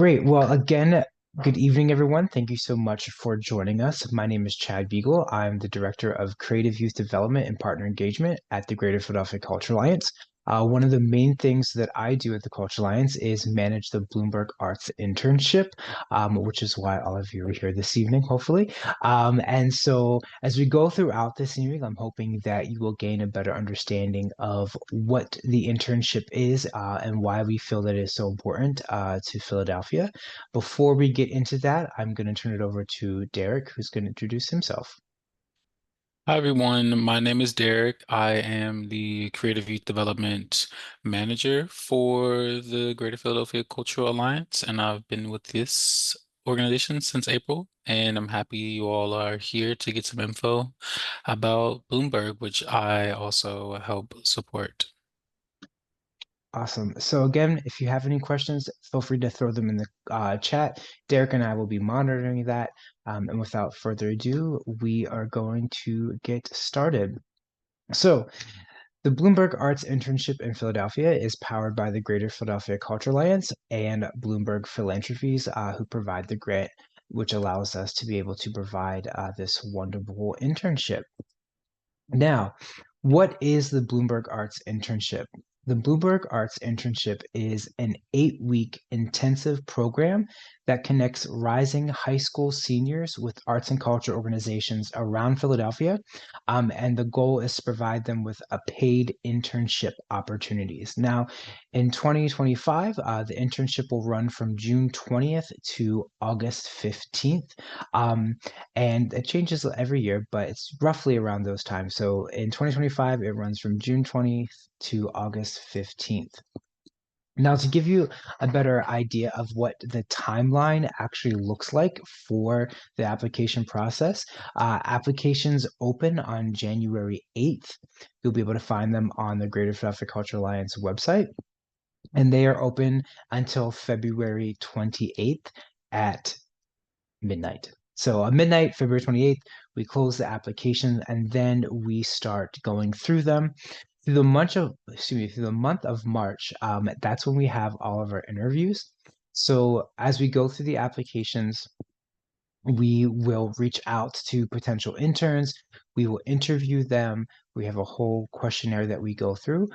Great. Well, again, good evening, everyone. Thank you so much for joining us. My name is Chad Beagle. I'm the Director of Creative Youth Development and Partner Engagement at the Greater Philadelphia Culture Alliance. One of the main things that I do at the Culture Alliance is manage the Bloomberg Arts Internship, which is why all of you are here this evening, hopefully. And so, as we go throughout this evening, I'm hoping that you will gain a better understanding of what the internship is and why we feel that it is so important to Philadelphia. Before we get into that, I'm going to turn it over to Derek, who's going to introduce himself. Hi everyone, my name is Derek. I am the Creative Youth Development Manager for the Greater Philadelphia Cultural Alliance, and I've been with this organization since April, and I'm happy you all are here to get some info about Bloomberg, which I also help support. Awesome. So again, if you have any questions, feel free to throw them in the chat. Derek and I will be monitoring that. And without further ado, we are going to get started. So the Bloomberg Arts Internship in Philadelphia is powered by the Greater Philadelphia Culture Alliance and Bloomberg Philanthropies, who provide the grant, which allows us to be able to provide this wonderful internship. Now, what is the Bloomberg Arts Internship? The Bloomberg Arts Internship is an 8-week intensive program that connects rising high school seniors with arts and culture organizations around Philadelphia. And the goal is to provide them with a paid internship opportunities. Now, in 2025, the internship will run from June 20th to August 15th. Um, and it changes every year, but it's roughly around those times. So in 2025, it runs from June 20th to August 15th. Now, to give you a better idea of what the timeline actually looks like for the application process, applications open on January 8th. You'll be able to find them on the Greater Philadelphia Culture Alliance website, and they are open until February 28th at midnight. So at midnight, February 28th, we close the application and then we start going through them. Through the month of March, that's when we have all of our interviews. So as we go through the applications, we will reach out to potential interns. We will interview them. We have a whole questionnaire that we go through.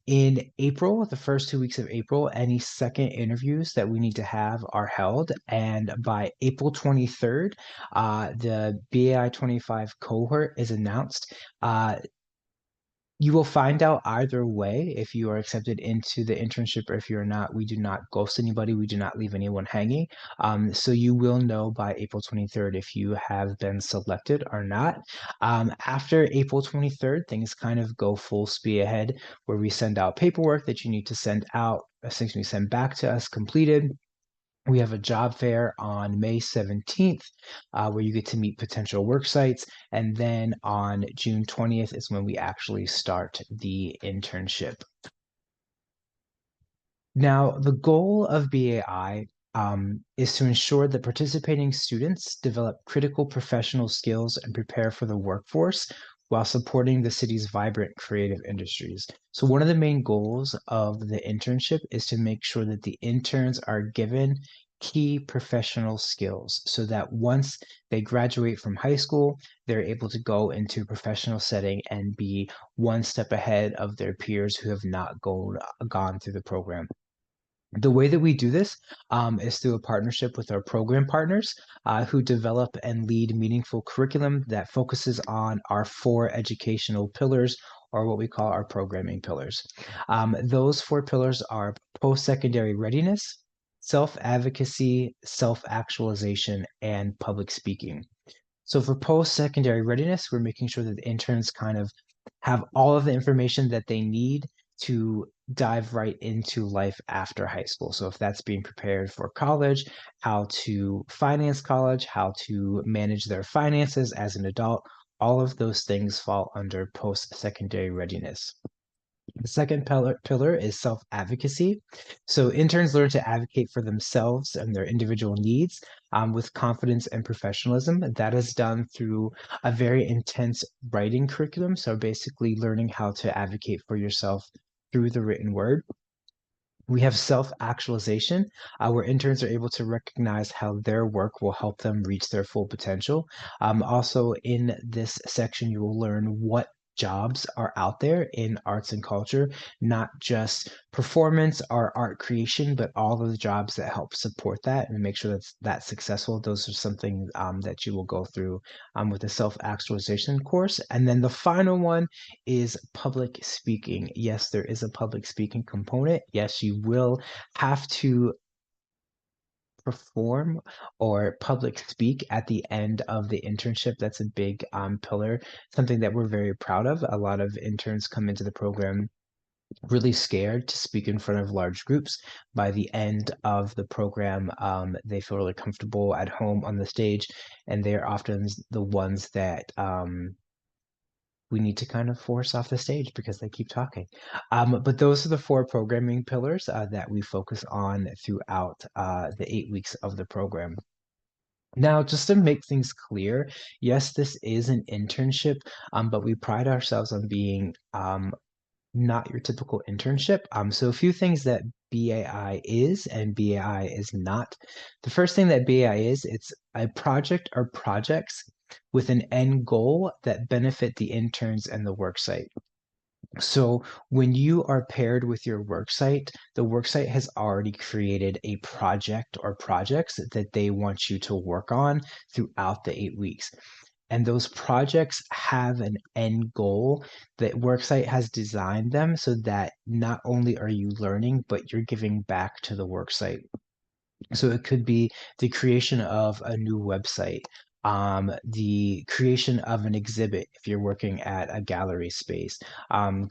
In April, the first 2 weeks of April, any second interviews that we need to have are held. And by April 23rd, the BAI25 cohort is announced. You will find out either way if you are accepted into the internship or if you're not. We do not ghost anybody. We do not leave anyone hanging. So you will know by April 23rd if you have been selected or not. After April 23rd, things kind of go full speed ahead where we send out paperwork that you need to send out, essentially send back to us completed. We have a job fair on May 17th, where you get to meet potential work sites. And then on June 20th is when we actually start the internship. Now, the goal of BAI is to ensure that participating students develop critical professional skills and prepare for the workforce while supporting the city's vibrant creative industries. So, one of the main goals of the internship is to make sure that the interns are given key professional skills so that once they graduate from high school, they're able to go into a professional setting and be one step ahead of their peers who have not gone through the program. The way that we do this is through a partnership with our program partners who develop and lead meaningful curriculum that focuses on our four educational pillars, or what we call our programming pillars. Those four pillars are post-secondary readiness, self-advocacy, self-actualization, and public speaking. So for post-secondary readiness, we're making sure that the interns kind of have all of the information that they need to dive right into life after high school. So if that's being prepared for college, how to finance college, how to manage their finances as an adult, all of those things fall under post-secondary readiness. The second pillar is self advocacy. So, interns learn to advocate for themselves and their individual needs with confidence and professionalism. That is done through a very intense writing curriculum. So, basically, learning how to advocate for yourself through the written word. We have self-actualization, where interns are able to recognize how their work will help them reach their full potential. Also, in this section, you will learn what jobs are out there in arts and culture, not just performance or art creation, but all of the jobs that help support that and make sure that's successful. Those are something that you will go through with the self-actualization course. And then the final one is public speaking. Yes, there is a public speaking component. Yes, you will have to perform or public speak at the end of the internship. That's a big pillar, something that we're very proud of. A lot of interns come into the program really scared to speak in front of large groups. By the end of the program, they feel really comfortable at home on the stage, and they're often the ones that we need to kind of force off the stage because they keep talking. But those are the four programming pillars that we focus on throughout the 8 weeks of the program. Now, just to make things clear, yes, this is an internship, but we pride ourselves on being not your typical internship. So a few things that BAI is and BAI is not. The first thing that BAI is, it's a project or projects with an end goal that benefit the interns and the worksite. So when you are paired with your worksite, the worksite has already created a project or projects that they want you to work on throughout the 8 weeks. And those projects have an end goal that Worksite has designed them so that not only are you learning, but you're giving back to the worksite. So it could be the creation of a new website, the creation of an exhibit if you're working at a gallery space,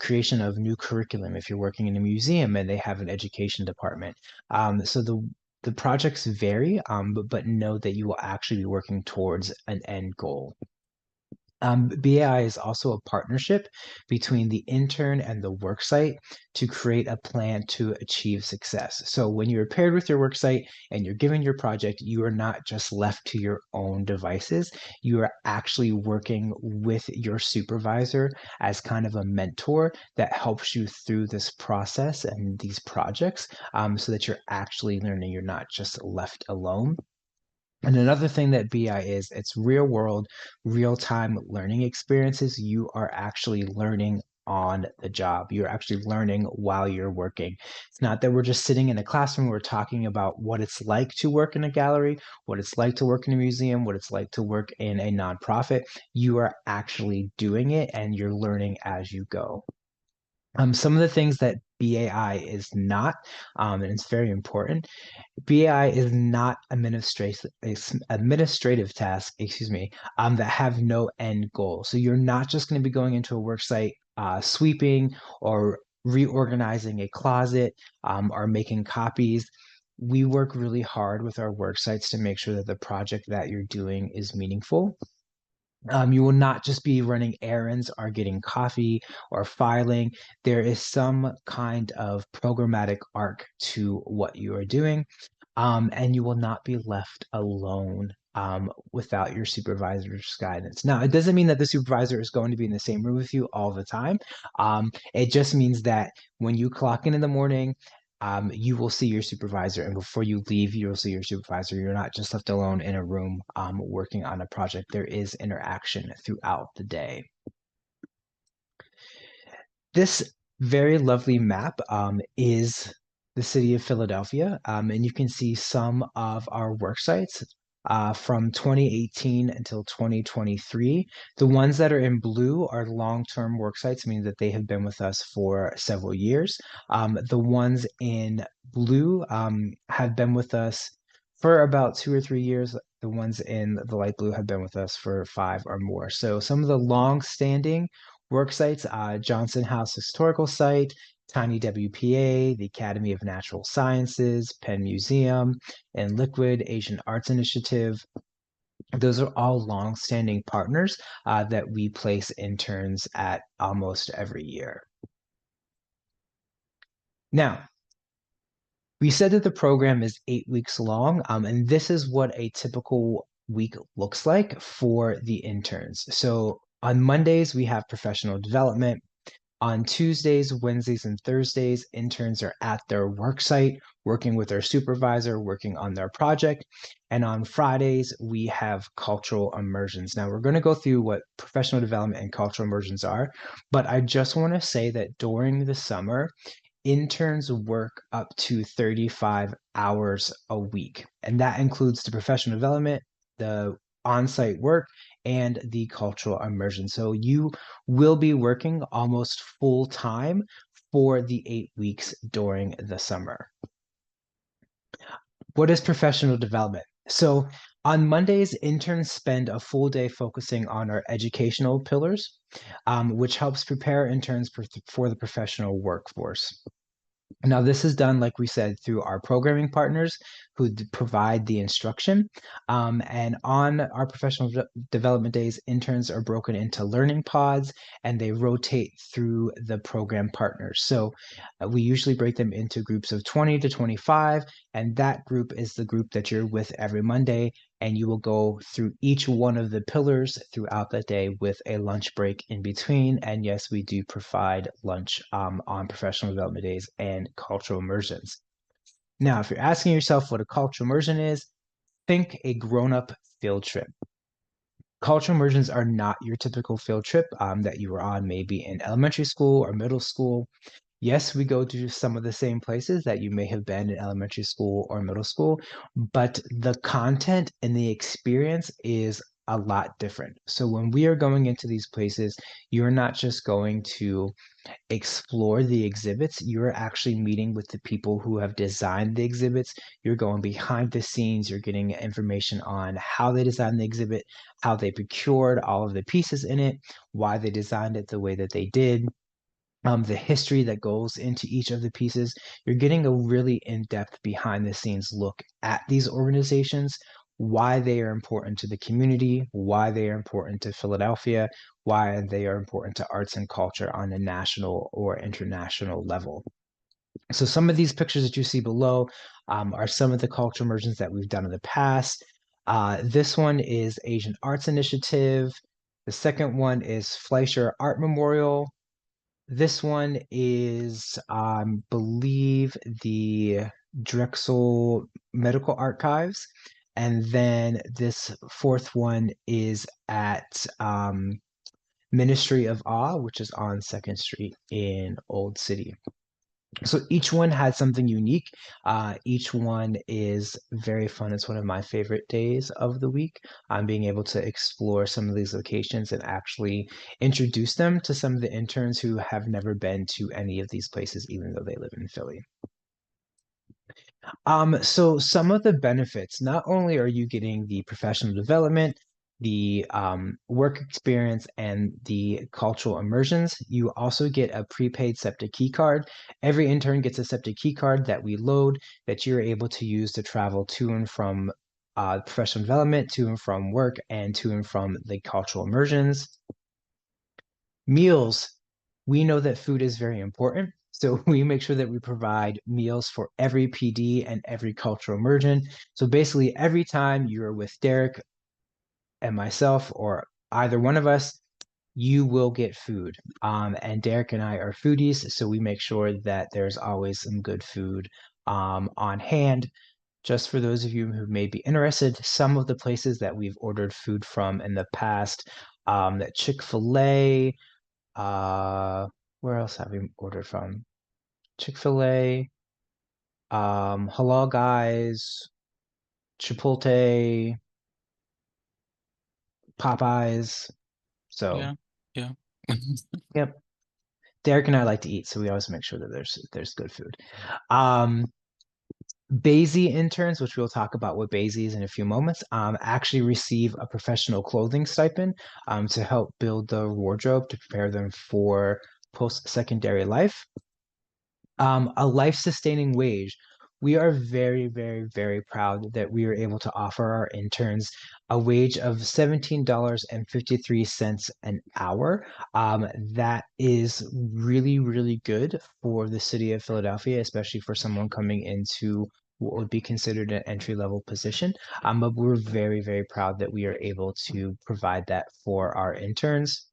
creation of new curriculum if you're working in a museum and they have an education department. So the projects vary, but know that you will actually be working towards an end goal. BAI is also a partnership between the intern and the worksite to create a plan to achieve success. So when you're paired with your worksite and you're given your project, you are not just left to your own devices. You are actually working with your supervisor as kind of a mentor that helps you through this process and these projects so that you're actually learning. You're not just left alone. And another thing that BI is, it's real world, real time learning experiences. You are actually learning on the job. You're actually learning while you're working. It's not that we're just sitting in a classroom, we're talking about what it's like to work in a gallery, what it's like to work in a museum, what it's like to work in a nonprofit. You are actually doing it and you're learning as you go. Some of the things that BAI is not, and it's very important, BI is not administrative tasks, excuse me, that have no end goal. So you're not just going to be going into a work site, sweeping or reorganizing a closet, or making copies. We work really hard with our work sites to make sure that the project that you're doing is meaningful. You will not just be running errands or getting coffee or filing. There is some kind of programmatic arc to what you are doing, and you will not be left alone without your supervisor's guidance. Now, it doesn't mean that the supervisor is going to be in the same room with you all the time. It just means that when you clock in the morning, you will see your supervisor, and before you leave, you'll see your supervisor. You're not just left alone in a room working on a project. There is interaction throughout the day. This very lovely map is the city of Philadelphia, and you can see some of our work sites from 2018 until 2023. The ones that are in blue are long-term work sites, meaning that they have been with us for several years. The ones in blue have been with us for about 2 or 3 years. The ones in the light blue have been with us for 5 or more. So some of the long-standing work sites, Johnson House Historical Site, Tiny WPA, the Academy of Natural Sciences, Penn Museum, and Liquid Asian Arts Initiative. Those are all long-standing partners that we place interns at almost every year. Now, we said that the program is 8 weeks long, and this is what a typical week looks like for the interns. So on Mondays, we have professional development. On Tuesdays, Wednesdays, and Thursdays, interns are at their work site working with their supervisor, working on their project. And on Fridays, we have cultural immersions. Now, we're going to go through what professional development and cultural immersions are, but I just want to say that during the summer, interns work up to 35 hours a week, and that includes the professional development, the on-site work, and the cultural immersion. So you will be working almost full time for the 8 weeks during the summer. What is professional development? So on Mondays, interns spend a full day focusing on our educational pillars, which helps prepare interns for the professional workforce. Now, this is done, like we said, through our programming partners who provide the instruction. And on our professional development days, interns are broken into learning pods and they rotate through the program partners. So we usually break them into groups of 20 to 25, and that group is the group that you're with every Monday. And you will go through each one of the pillars throughout the day with a lunch break in between. And yes, we do provide lunch on professional development days and cultural immersions. Now, if you're asking yourself what a cultural immersion is, think a grown-up field trip. Cultural immersions are not your typical field trip that you were on maybe in elementary school or middle school. Yes, we go to some of the same places that you may have been in elementary school or middle school, but the content and the experience is a lot different. So when we are going into these places, you're not just going to explore the exhibits, you're actually meeting with the people who have designed the exhibits. You're going behind the scenes, you're getting information on how they designed the exhibit, how they procured all of the pieces in it, why they designed it the way that they did, the history that goes into each of the pieces. You're getting a really in-depth behind the scenes look at these organizations, why they are important to the community, why they are important to Philadelphia, why they are important to arts and culture on a national or international level. So some of these pictures that you see below are some of the cultural immersions that we've done in the past. This one is Asian Arts Initiative. The second one is Fleischer Art Memorial. This one is, believe, the Drexel Medical Archives. And then this fourth one is at Ministry of Awe, which is on Second Street in Old City. So each one has something unique. Each one is very fun. It's one of my favorite days of the week. I'm being able to explore some of these locations and actually introduce them to some of the interns who have never been to any of these places, even though they live in Philly. So some of the benefits, not only are you getting the professional development, the work experience, and the cultural immersions, you also get a prepaid SEPTA key card. Every intern gets a SEPTA key card that we load that you're able to use to travel to and from professional development, to and from work, and to and from the cultural immersions. Meals, we know that food is very important. So we make sure that we provide meals for every PD and every cultural immersion. So basically, every time you're with Derek and myself, or either one of us, you will get food. And Derek and I are foodies, so we make sure that there's always some good food on hand. Just for those of you who may be interested, some of the places that we've ordered food from in the past, that Chick-fil-A, where else have we ordered from? Chick-fil-A, Halal Guys, Chipotle, Popeyes. So, Yeah, yeah. yep. Derek and I like to eat, so we always make sure that there's good food. Um, BASI interns, which we'll talk about what BASI is in a few moments, actually receive a professional clothing stipend to help build the wardrobe to prepare them for post-secondary life. A life-sustaining wage. We are very, very, very proud that we are able to offer our interns a wage of $17.53 an hour. That is really, really good for the city of Philadelphia, especially for someone coming into what would be considered an entry-level position. But we're very, very proud that we are able to provide that for our interns.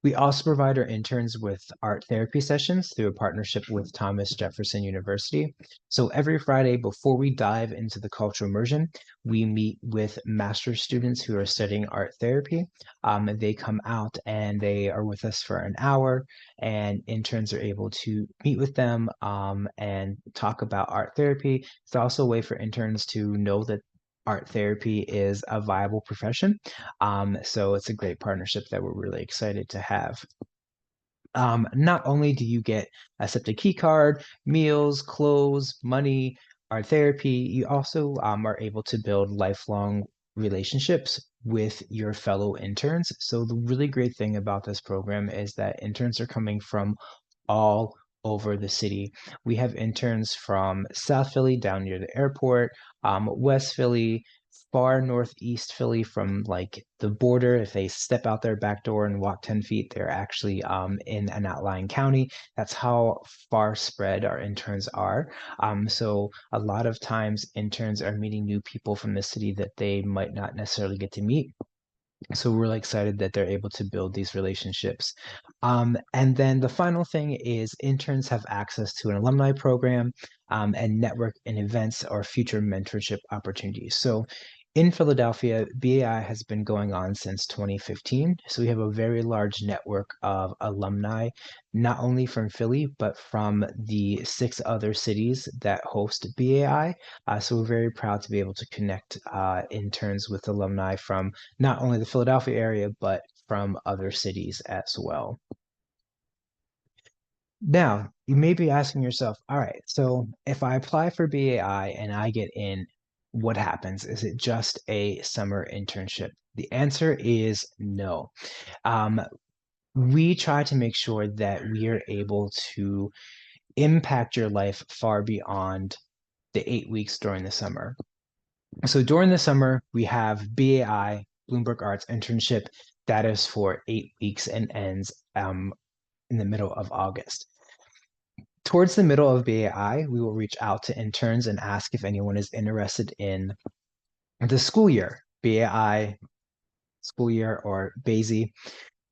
We also provide our interns with art therapy sessions through a partnership with Thomas Jefferson University. So every Friday before we dive into the cultural immersion, we meet with master's students who are studying art therapy. They come out and they are with us for an hour, and interns are able to meet with them and talk about art therapy. It's also a way for interns to know that art therapy is a viable profession, so it's a great partnership that we're really excited to have. Not only do you get a septic key card, meals, clothes, money, art therapy, you also are able to build lifelong relationships with your fellow interns. So the really great thing about this program is that interns are coming from all over the city. We have interns from South Philly down near the airport, West Philly, far northeast Philly from like the border. If they step out their back door and walk 10 feet, they're actually in an outlying county. That's how far spread our interns are. So a lot of times interns are meeting new people from the city that they might not necessarily get to meet, so we're really excited that they're able to build these relationships. And then the final thing is interns have access to an alumni program and network and events or future mentorship opportunities. So in Philadelphia, BAI has been going on since 2015. So we have a very large network of alumni, not only from Philly, but from the 6 other cities that host BAI. So we're very proud to be able to connect interns with alumni from not only the Philadelphia area, but from other cities as well. Now, you may be asking yourself, all right, so if I apply for BAI and I get in, what happens? Is it just a summer internship? The answer is no. Um, we try to make sure that we are able to impact your life far beyond the 8 weeks during the summer. So during the summer, we have BAI, Bloomberg Arts Internship, that is for 8 weeks and ends in the middle of August. Towards the middle of BAI, we will reach out to interns and ask if anyone is interested in the school year, BAI school year or BASI.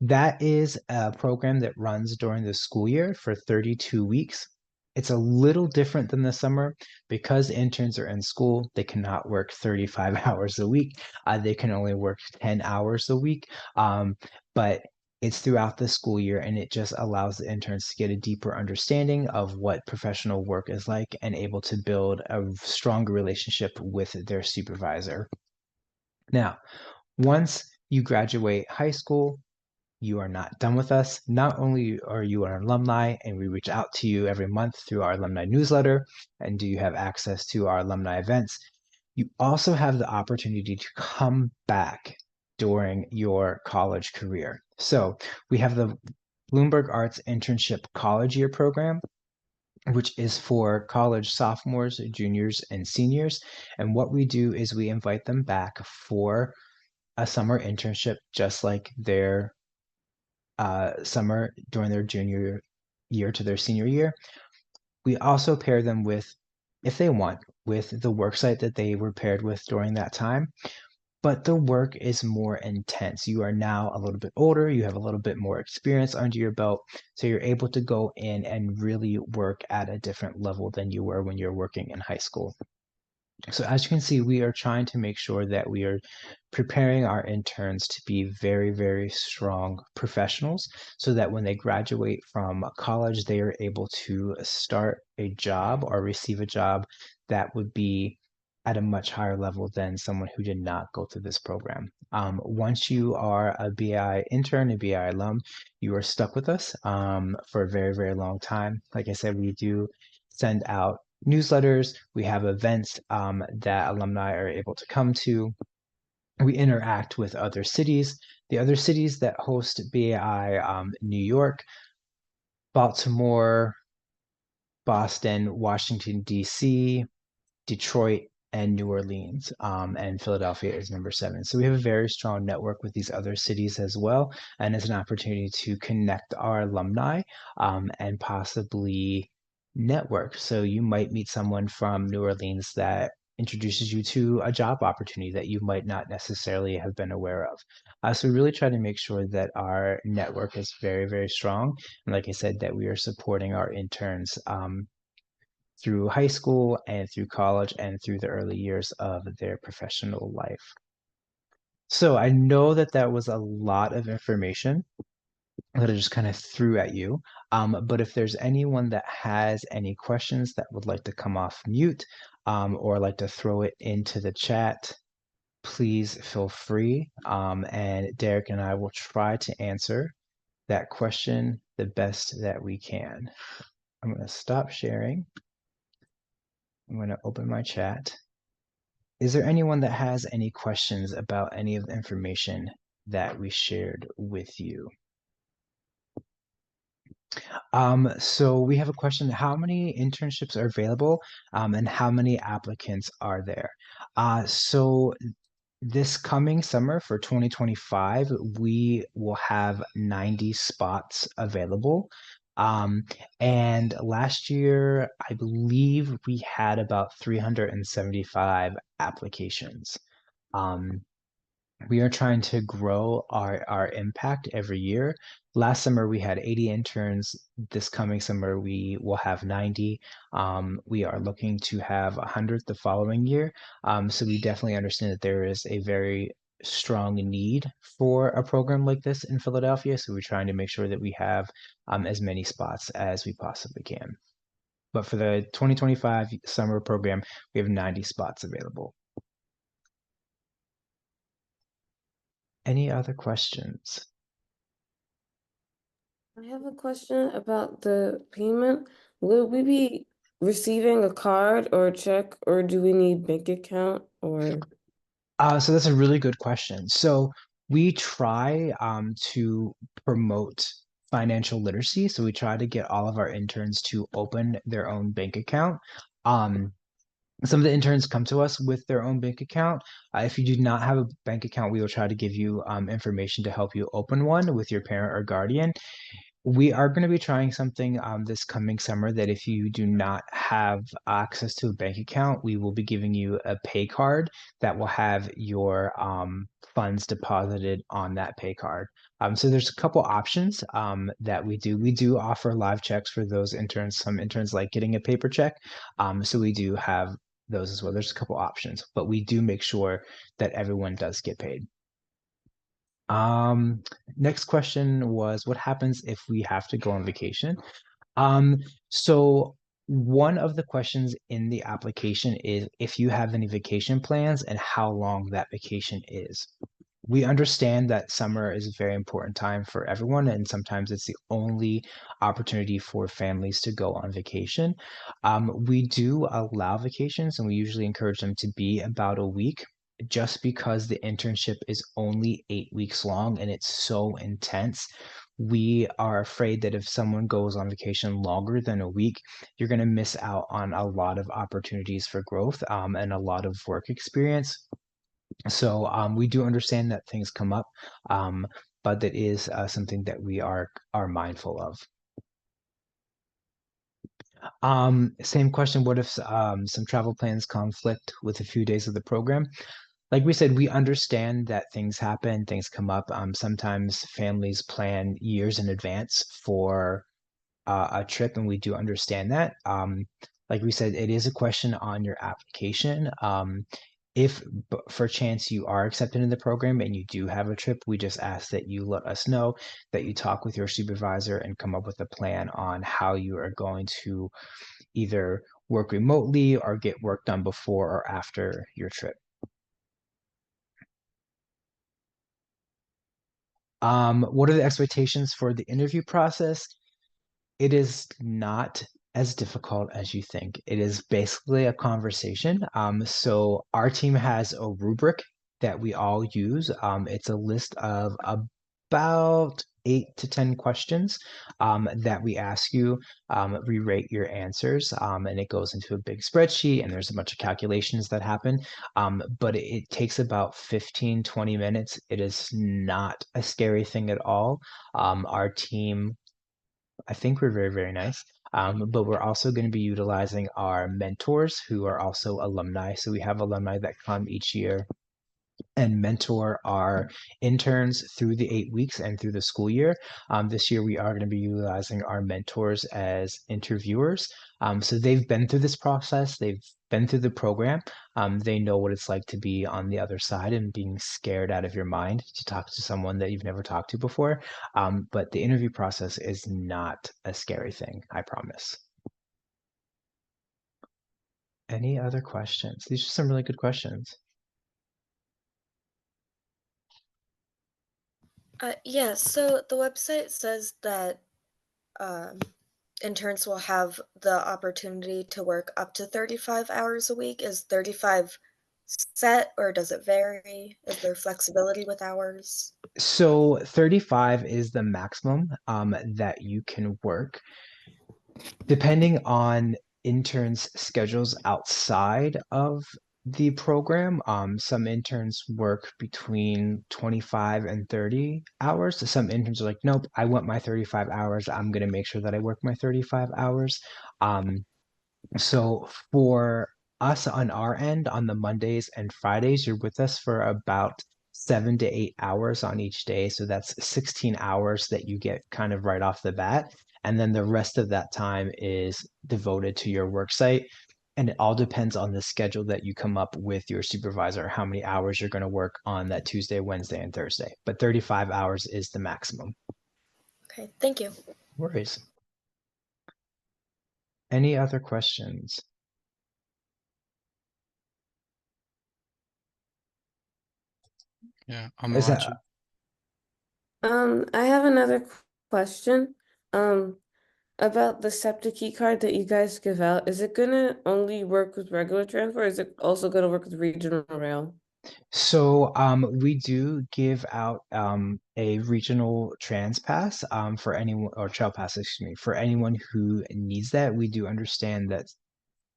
That is a program that runs during the school year for 32 weeks. It's a little different than the summer because interns are in school. They cannot work 35 hours a week. They can only work 10 hours a week. But it's throughout the school year, and it just allows the interns to get a deeper understanding of what professional work is like and able to build a stronger relationship with their supervisor. Now, once you graduate high school, you are not done with us. Not only are you an alumni and we reach out to you every month through our alumni newsletter, and do you have access to our alumni events, you also have the opportunity to come back during your college career. So we have the Bloomberg Arts Internship College Year Program, which is for college sophomores, juniors, and seniors. And what we do is we invite them back for a summer internship, just like their summer during their junior year to their senior year. We also pair them with, if they want, with the work site that they were paired with during that time. But the work is more intense. You are now a little bit older, you have a little bit more experience under your belt, so you're able to go in and really work at a different level than you were when you're working in high school. So as you can see, we are trying to make sure that we are preparing our interns to be very, very strong professionals so that when they graduate from college, they are able to start a job or receive a job that would be at a much higher level than someone who did not go through this program. Once you are a BI intern, a BI alum, you are stuck with us for a very, very long time. Like I said, we do send out newsletters. We have events that alumni are able to come to. We interact with other cities. The other cities that host BAI, New York, Baltimore, Boston, Washington, D.C., Detroit, and New Orleans, and Philadelphia is number 7. So we have a very strong network with these other cities as well, and it's an opportunity to connect our alumni and possibly network. So you might meet someone from New Orleans that introduces you to a job opportunity that you might not necessarily have been aware of. So we really try to make sure that our network is very, very strong. And like I said, that we are supporting our interns through high school and through college and through the early years of their professional life. So I know that that was a lot of information that I just kind of threw at you. But if there's anyone that has any questions that would like to come off mute or like to throw it into the chat, please feel free. And Derek and I will try to answer that question the best that we can. I'm going to stop sharing. I'm going to open my chat. Is there anyone that has any questions about any of the information that we shared with you? So we have a question. How many internships are available, and how many applicants are there? So this coming summer for 2025, we will have 90 spots available. Um, and last year, I believe we had about 375 applications. Um, we are trying to grow our impact every year. Last summer we had 80 interns. This coming summer we will have 90. We are looking to have 100 the following year. So we definitely understand that there is a very strong need for a program like this in Philadelphia. So we're trying to make sure that we have as many spots as we possibly can. But for the 2025 summer program, we have 90 spots available. Any other questions? I have a question about the payment. Will we be receiving a card or a check, or do we need bank account or? So that's a really good question. So we try to promote financial literacy. So we try to get all of our interns to open their own bank account. Um, some of the interns come to us with their own bank account. If you do not have a bank account, we will try to give you information to help you open one with your parent or guardian. We are going to be trying something this coming summer that if you do not have access to a bank account, we will be giving you a pay card that will have your funds deposited on that pay card. So there's a couple options that we do. We do offer live checks for those interns. Some interns like getting a paper check. So we do have those as well. There's a couple options, but we do make sure that everyone does get paid. Um, Next question was what happens if we have to go on vacation? Um, so one of the questions in the application is if you have any vacation plans and how long that vacation is. We understand that summer is a very important time for everyone, and sometimes it's the only opportunity for families to go on vacation. We do allow vacations, and we usually encourage them to be about a week, just because the internship is only 8 weeks long and it's so intense. We are afraid that if someone goes on vacation longer than a week, you're going to miss out on a lot of opportunities for growth and a lot of work experience. So we do understand that things come up, um, but that is something that we are mindful of. Same question. What if some travel plans conflict with a few days of the program? Like we said, we understand that things happen, things come up. Sometimes families plan years in advance for a trip, and we do understand that. Like we said, it is a question on your application. If for chance you are accepted in the program and you do have a trip, we just ask that you let us know, that you talk with your supervisor and come up with a plan on how you are going to either work remotely or get work done before or after your trip. What are the expectations for the interview process? It is not as difficult as you think. It is basically a conversation. So our team has a rubric that we all use. It's a list of about 8 to 10 questions that we ask you. We rate your answers, and it goes into a big spreadsheet, and there's a bunch of calculations that happen. But it takes about 15, 20 minutes. It is not a scary thing at all. Our team, I think we're very, very nice. But we're also going to be utilizing our mentors who are also alumni. So we have alumni that come each year and mentor our interns through the 8 weeks and through the school year. This year, we are going to be utilizing our mentors as interviewers. So they've been through this process, they've been through the program. They know what it's like to be on the other side and being scared out of your mind to talk to someone that you've never talked to before. But the interview process is not a scary thing, I promise. Any other questions? These are some really good questions. Yeah, so the website says that um, interns will have the opportunity to work up to 35 hours a week. Is 35 set or does it vary? Is there flexibility with hours? So 35 is the maximum that you can work. Depending on interns' schedules outside of the program, some interns work between 25 and 30 hours. So some interns are like, nope, I want my 35 hours. I'm going to make sure that I work my 35 hours. Um, so for us on our end, on the Mondays and Fridays, you're with us for about 7 to 8 hours on each day. So that's 16 hours that you get kind of right off the bat. And then the rest of that time is devoted to your work site. And it all depends on the schedule that you come up with your supervisor, how many hours you're going to work on that Tuesday, Wednesday, and Thursday. But 35 hours is the maximum. Okay, thank you. No worries. Any other questions? Yeah, I'm Is watching. I have another question. About the SEPTA key card that you guys give out. Is it gonna only work with regular transport, or is it also gonna work with regional rail? So we do give out a regional trans pass for anyone or trail pass, excuse me, for anyone who needs that. We do understand that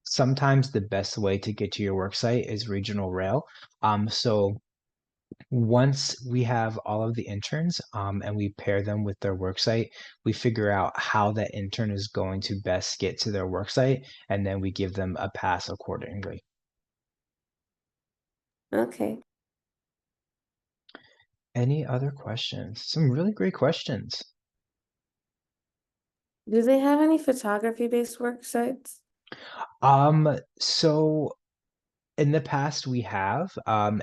sometimes the best way to get to your work site is regional rail. So once we have all of the interns and we pair them with their work site, we figure out how that intern is going to best get to their work site, and then we give them a pass accordingly. Okay. Any other questions? Some really great questions. Do they have any photography-based work sites? So in the past we have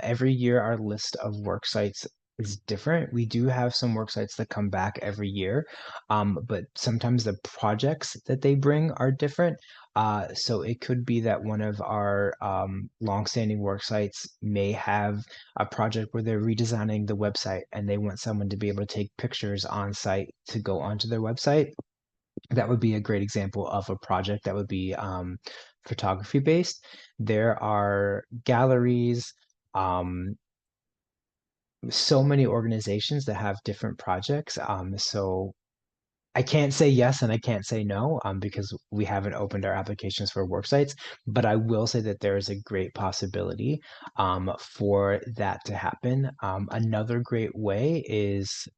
every year our list of work sites is different. We do have some work sites that come back every year, but sometimes the projects that they bring are different. So it could be that one of our longstanding work sites may have a project where they're redesigning the website and they want someone to be able to take pictures on site to go onto their website. That would be a great example of a project that would be photography based. There are galleries, um, so many organizations that have different projects. So I can't say yes and I can't say no because we haven't opened our applications for work sites, but I will say that there is a great possibility for that to happen. Another great way is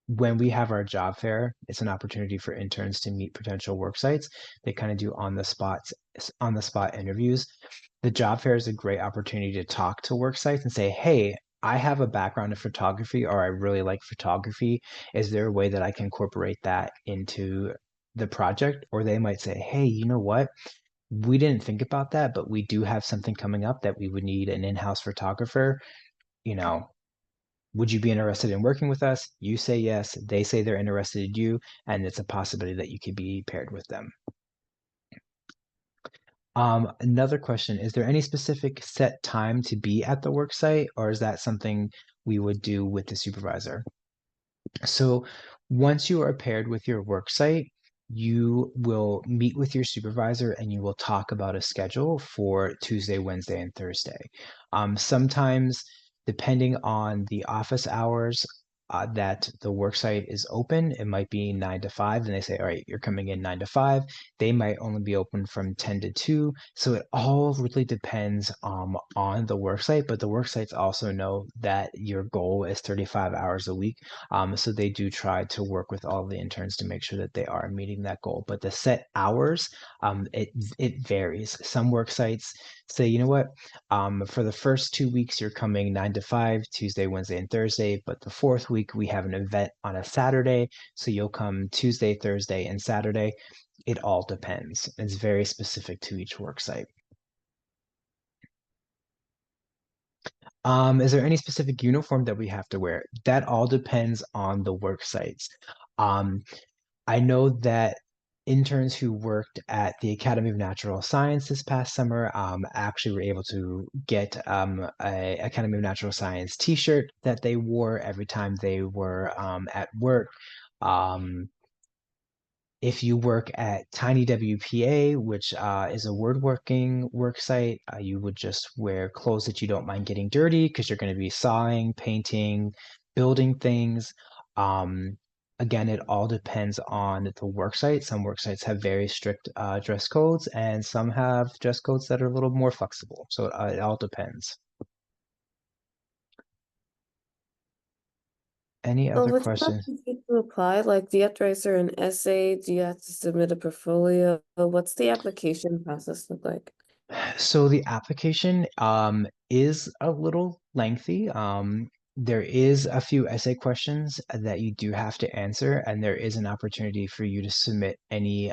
when we have our job fair, it's an opportunity for interns to meet potential work sites. They kind of do on the spot interviews. The job fair is a great opportunity to talk to work sites and say, hey, I have a background in photography or I really like photography. Is there a way that I can incorporate that into the project? Or they might say, hey, you know what? We didn't think about that, but we do have something coming up that we would need an in-house photographer. You know, would you be interested in working with us? You say yes, they say they're interested in you, and it's a possibility that you could be paired with them. Another question, is there any specific set time to be at the work site, or is that something we would do with the supervisor? So once you are paired with your work site, you will meet with your supervisor and you will talk about a schedule for Tuesday, Wednesday, and Thursday. Sometimes, depending on the office hours, that the worksite is open. It might be 9 to 5, and they say, all right, you're coming in 9 to 5. They might only be open from 10 to 2. So it all really depends on the worksite, but the worksites also know that your goal is 35 hours a week. So they do try to work with all the interns to make sure that they are meeting that goal. But the set hours, it varies. Some work sites say, you know what, for the first 2 weeks, you're coming 9 to 5, Tuesday, Wednesday, and Thursday. But the fourth week, we have an event on a Saturday. So you'll come Tuesday, Thursday, and Saturday. It all depends. It's very specific to each work site. Is there any specific uniform that we have to wear? That all depends on the work sites. I know that interns who worked at the Academy of Natural Science this past summer actually were able to get a Academy of Natural Science t-shirt that they wore every time they were at work. If you work at Tiny WPA, which is a woodworking work site, you would just wear clothes that you don't mind getting dirty because you're going to be sawing, painting, building things. Again, it all depends on the work site. Some work sites have very strict dress codes, and some have dress codes that are a little more flexible. So it all depends. Any other What's questions? to apply? Like, do you have to write an essay? Do you have to submit a portfolio? What's the application process look like? So the application is a little lengthy. There is a few essay questions that you do have to answer, and there is an opportunity for you to submit any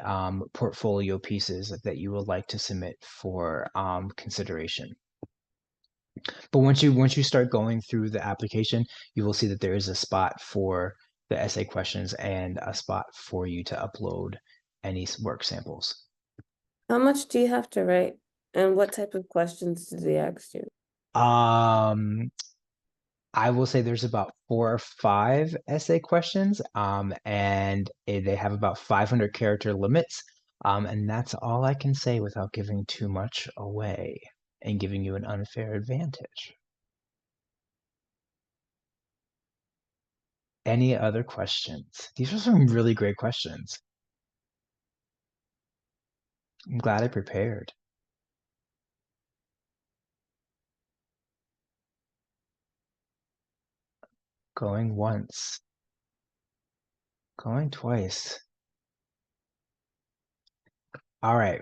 portfolio pieces that you would like to submit for consideration. But once you start going through the application, you will see that there is a spot for the essay questions and a spot for you to upload any work samples. How much do you have to write? And what type of questions do they ask you? Um, I will say there's about 4 or 5 essay questions, and they have about 500 character limits. And that's all I can say without giving too much away and giving you an unfair advantage. Any other questions? These are some really great questions. I'm glad I prepared. Going once. Going twice. All right.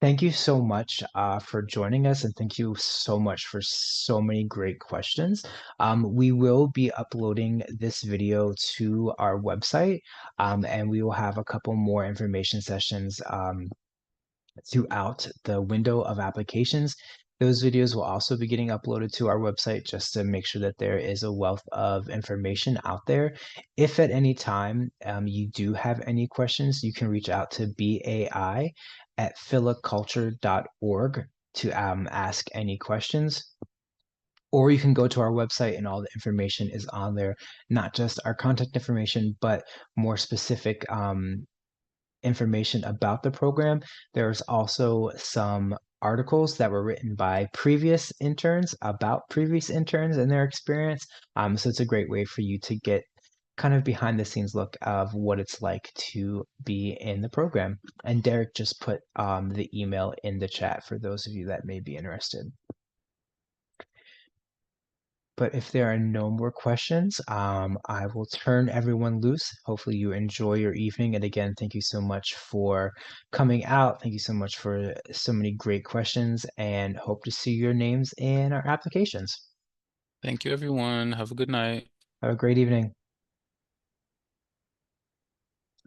Thank you so much for joining us, and thank you so much for so many great questions. We will be uploading this video to our website, and we will have a couple more information sessions throughout the window of applications. Those videos will also be getting uploaded to our website just to make sure that there is a wealth of information out there. If at any time you do have any questions, you can reach out to BAI at philaculture.org to ask any questions. Or you can go to our website and all the information is on there, not just our contact information, but more specific information about the program. There's also some articles that were written by previous interns about previous interns and their experience. So it's a great way for you to get kind of behind the scenes look of what it's like to be in the program. And Derek just put the email in the chat for those of you that may be interested. But if there are no more questions, I will turn everyone loose. Hopefully you enjoy your evening. And again, thank you so much for coming out. Thank you so much for so many great questions, and hope to see your names in our applications. Thank you, everyone. Have a good night. Have a great evening.